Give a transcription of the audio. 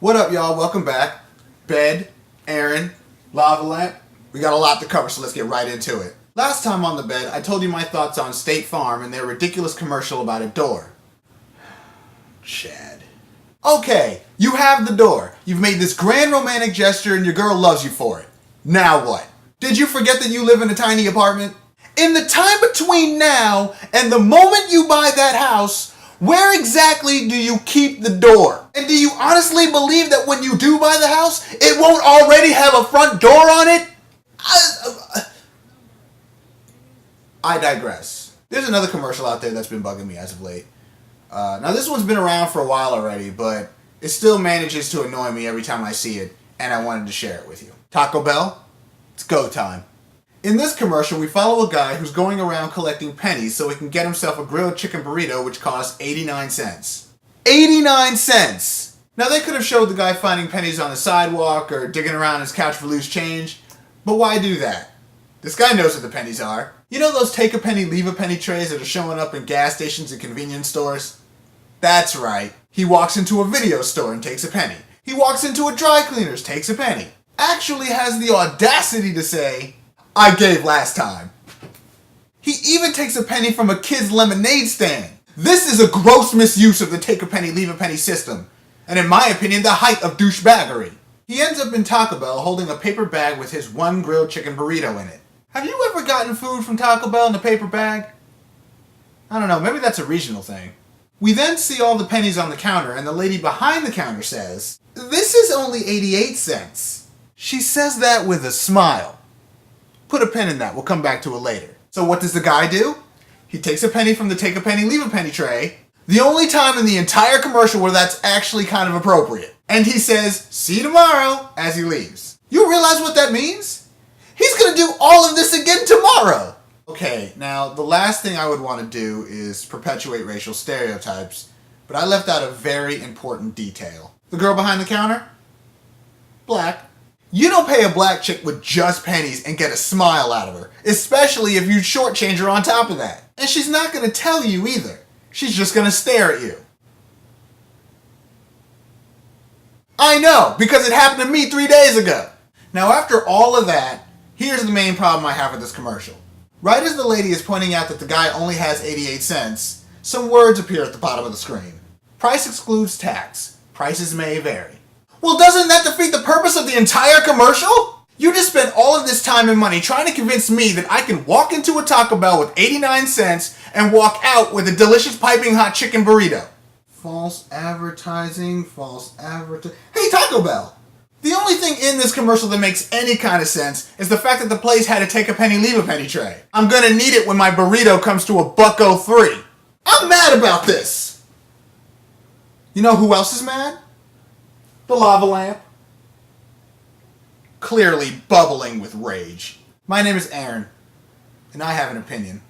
What up, y'all? Welcome back. Bed, Aaron, lava lamp. We got a lot to cover, so let's get right into it. Last time on the bed, I told you my thoughts on State Farm and their ridiculous commercial about a door. Chad. Okay, you have the door. You've made this grand romantic gesture and your girl loves you for it. Now what? Did you forget that you live in a tiny apartment? In the time between now and the moment you buy that house, where exactly do you keep the door? And do you honestly believe that when you do buy the house, it won't already have a front door on it? I digress. There's another commercial out there that's been bugging me as of late. Now this one's been around for a while already, but it still manages to annoy me every time I see it, and I wanted to share it with you. Taco Bell, it's go time. In this commercial, we follow a guy who's going around collecting pennies so he can get himself a grilled chicken burrito which costs 89 cents. 89 cents! Now they could have showed the guy finding pennies on the sidewalk or digging around his couch for loose change, but why do that? This guy knows what the pennies are. You know those take a penny, leave a penny trays that are showing up in gas stations and convenience stores? That's right. He walks into a video store and takes a penny. He walks into a dry cleaner's, takes a penny. Actually has the audacity to say, I gave last time. He even takes a penny from a kid's lemonade stand. This is a gross misuse of the take a penny, leave a penny system, and in my opinion, the height of douchebaggery. He ends up in Taco Bell holding a paper bag with his one grilled chicken burrito in it. Have you ever gotten food from Taco Bell in a paper bag? I don't know, maybe that's a regional thing. We then see all the pennies on the counter, and the lady behind the counter says, "This is only 88 cents. She says that with a smile. Put a pin in that, we'll come back to it later. So what does the guy do? He takes a penny from the take a penny, leave a penny tray, the only time in the entire commercial where that's actually kind of appropriate. And he says, "See you tomorrow," as he leaves. You realize what that means? He's gonna do all of this again tomorrow. Okay, now the last thing I would want to do is perpetuate racial stereotypes, but I left out a very important detail. The girl behind the counter? Black. You don't pay a black chick with just pennies and get a smile out of her, especially if you shortchange her on top of that. And she's not going to tell you either. She's just going to stare at you. I know, because it happened to me 3 days ago. Now after all of that, here's the main problem I have with this commercial. Right as the lady is pointing out that the guy only has 88 cents, some words appear at the bottom of the screen. Price excludes tax. Prices may vary. Well, doesn't that defeat the purpose of the entire commercial? You just spent all of this time and money trying to convince me that I can walk into a Taco Bell with 89 cents and walk out with a delicious piping hot chicken burrito. False advertising, Hey, Taco Bell! The only thing in this commercial that makes any kind of sense is the fact that the place had to take a penny, leave a penny tray. I'm gonna need it when my burrito comes to $1.03. I'm mad about this! You know who else is mad? The lava lamp. Clearly bubbling with rage. My name is Aaron, and I have an opinion.